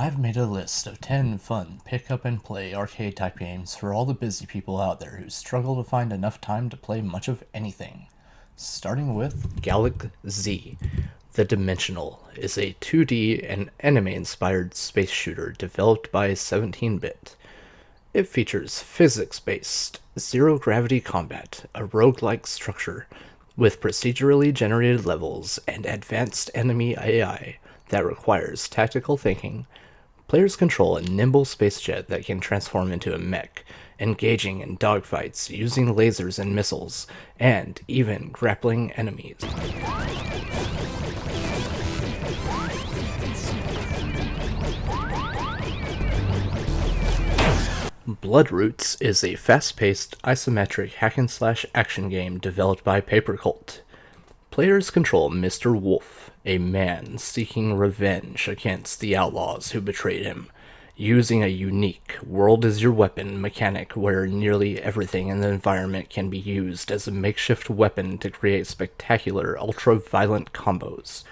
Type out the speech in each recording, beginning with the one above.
I've made a list of 10 fun pick up and play arcade type games for all the busy people out there who struggle to find enough time to play much of anything. Starting with Galaxy. The Dimensional is a 2D and anime inspired space shooter developed by 17-bit. It features physics-based, zero-gravity combat, a roguelike structure, with procedurally generated levels and advanced enemy AI that requires tactical thinking. Players control a nimble space jet that can transform into a mech, engaging in dogfights using lasers and missiles, and even grappling enemies. Bloodroots is a fast-paced, isometric hack-and-slash action game developed by Papercult. Players control Mr. Wolf, a man seeking revenge against the outlaws who betrayed him, using a unique world-is-your-weapon mechanic where nearly everything in the environment can be used as a makeshift weapon to create spectacular, ultra-violent combos.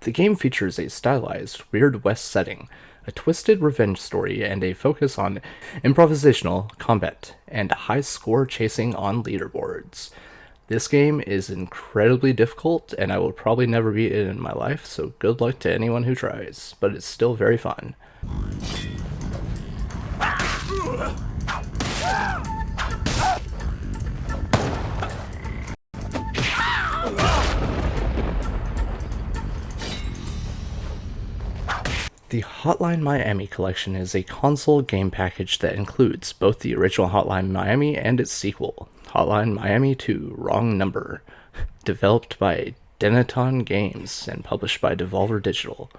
The game features a stylized, Weird West setting, a twisted revenge story, and a focus on improvisational combat and high score chasing on leaderboards. This game is incredibly difficult, and I will probably never beat it in my life, so good luck to anyone who tries, but it's still very fun. The Hotline Miami collection is a console game package that includes both the original Hotline Miami and its sequel, Hotline Miami 2 Wrong Number, developed by Denaton Games and published by Devolver Digital.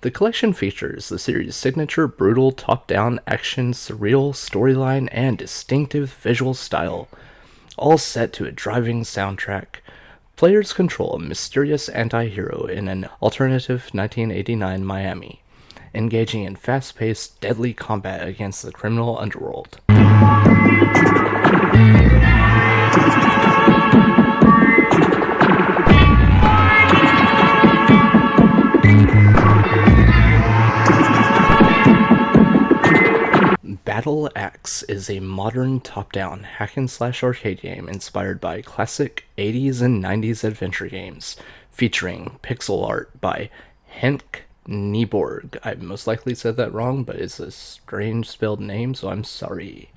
The collection features the series' signature brutal top-down action, surreal storyline, and distinctive visual style, all set to a driving soundtrack. Players control a mysterious anti-hero in an alternative 1989 Miami, engaging in fast-paced, deadly combat against the criminal underworld. Battle Axe is a modern top-down hack-and-slash arcade game inspired by classic 80s and 90s adventure games, featuring pixel art by Henk Nieborg. I most likely said that wrong, but it's a strange spelled name, so I'm sorry.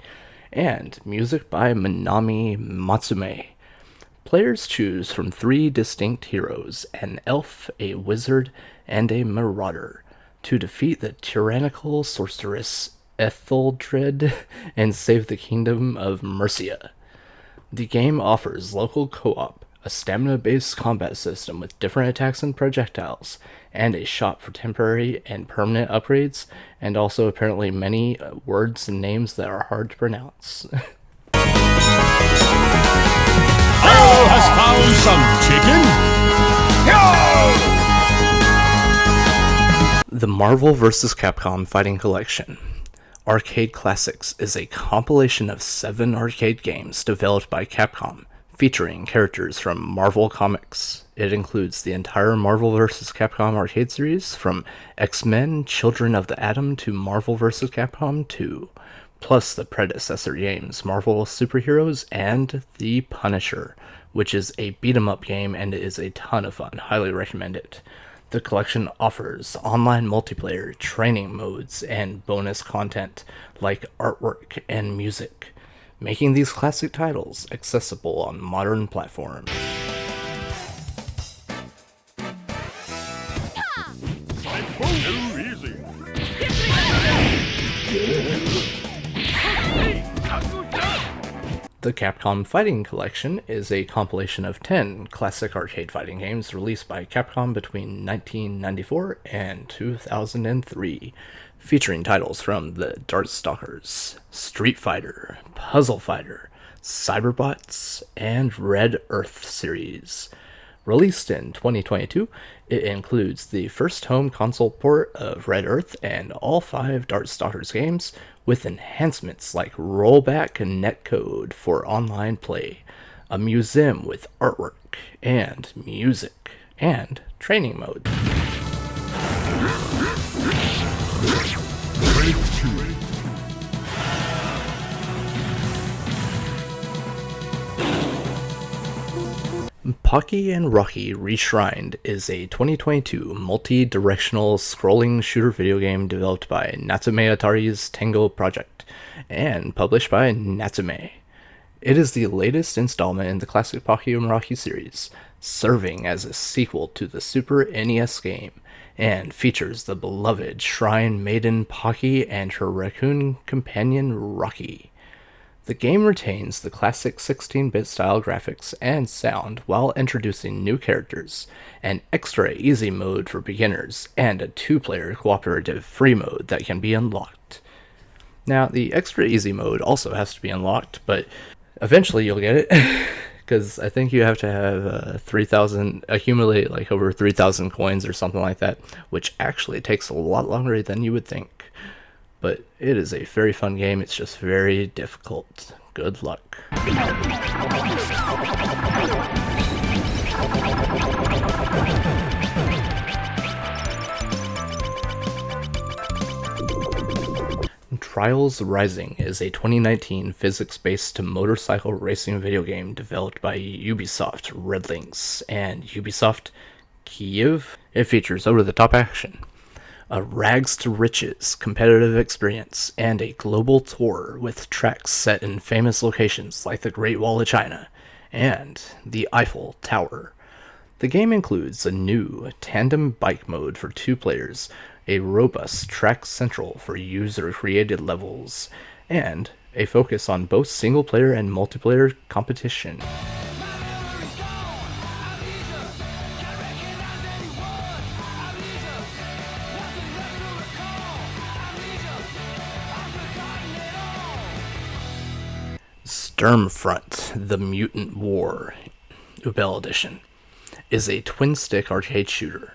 And music by Manami Matsume. Players choose from 3 distinct heroes, an elf, a wizard, and a marauder, to defeat the tyrannical sorceress Etheldred and save the kingdom of Mercia. The game offers local co-op, a stamina-based combat system with different attacks and projectiles, and a shop for temporary and permanent upgrades, and also apparently many words and names that are hard to pronounce. Earl has found some chicken. The Marvel vs. Capcom Fighting Collection. Arcade Classics is a compilation of 7 arcade games developed by Capcom, featuring characters from Marvel Comics. It includes the entire Marvel vs. Capcom arcade series, from X-Men, Children of the Atom to Marvel vs. Capcom 2, plus the predecessor games, Marvel Superheroes and The Punisher, which is a beat-em-up game and is a ton of fun. Highly recommend it. The collection offers online multiplayer, training modes, and bonus content like artwork and music, making these classic titles accessible on modern platforms. Too easy. The Capcom Fighting Collection is a compilation of 10 classic arcade fighting games released by Capcom between 1994 and 2003, featuring titles from the Darkstalkers, Street Fighter, Puzzle Fighter, Cyberbots, and Red Earth series. Released in 2022, it includes the first home console port of Red Earth and all 5 Darkstalkers games, with enhancements like rollback netcode for online play, a museum with artwork and music, and training mode. Pocky and Rocky Reshrined is a 2022 multi-directional scrolling shooter video game developed by Natsume Atari's Tengo Project and published by Natsume. It is the latest installment in the classic Pocky and Rocky series, serving as a sequel to the Super NES game, and features the beloved Shrine Maiden Pocky and her raccoon companion Rocky. The game retains the classic 16-bit style graphics and sound while introducing new characters, an extra easy mode for beginners, and a 2-player cooperative free mode that can be unlocked. Now, the extra easy mode also has to be unlocked, but eventually you'll get it, because I think you have to have 3,000, accumulate like over 3,000 coins or something like that, which actually takes a lot longer than you would think. But it is a very fun game, it's just very difficult. Good luck. Trials Rising is a 2019 physics-based motorcycle racing video game developed by Ubisoft Red Lynx and Ubisoft Kyiv. It features over-the-top action, a rags-to-riches competitive experience, and a global tour with tracks set in famous locations like the Great Wall of China and the Eiffel Tower. The game includes a new tandem bike mode for 2 players, a robust track central for user-created levels, and a focus on both single-player and multiplayer competition. Sturmfront: The Mutant War, Ubel Edition, is a twin-stick arcade shooter.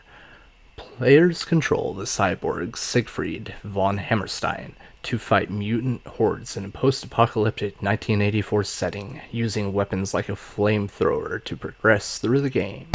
Players control the cyborg Siegfried von Hammerstein to fight mutant hordes in a post-apocalyptic 1984 setting, using weapons like a flamethrower to progress through the game.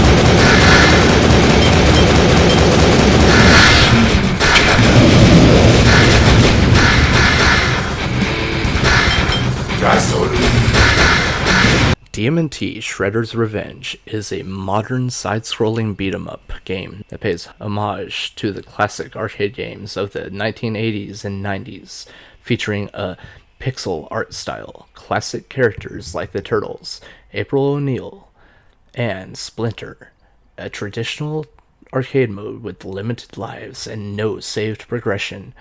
TMNT Shredder's Revenge is a modern side-scrolling beat-em-up game that pays homage to the classic arcade games of the 1980s and 90s, featuring a pixel art style, classic characters like the Turtles, April O'Neil, and Splinter, a traditional arcade mode with limited lives and no saved progression,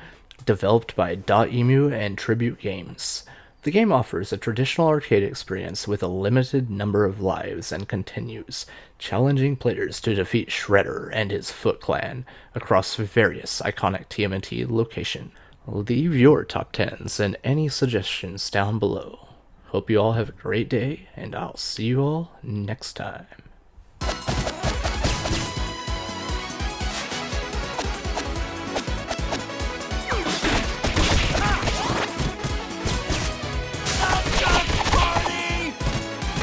developed by Dotemu and Tribute Games. The game offers a traditional arcade experience with a limited number of lives and continues, challenging players to defeat Shredder and his Foot Clan across various iconic TMNT locations. Leave your top 10s and any suggestions down below. Hope you all have a great day, and I'll see you all next time.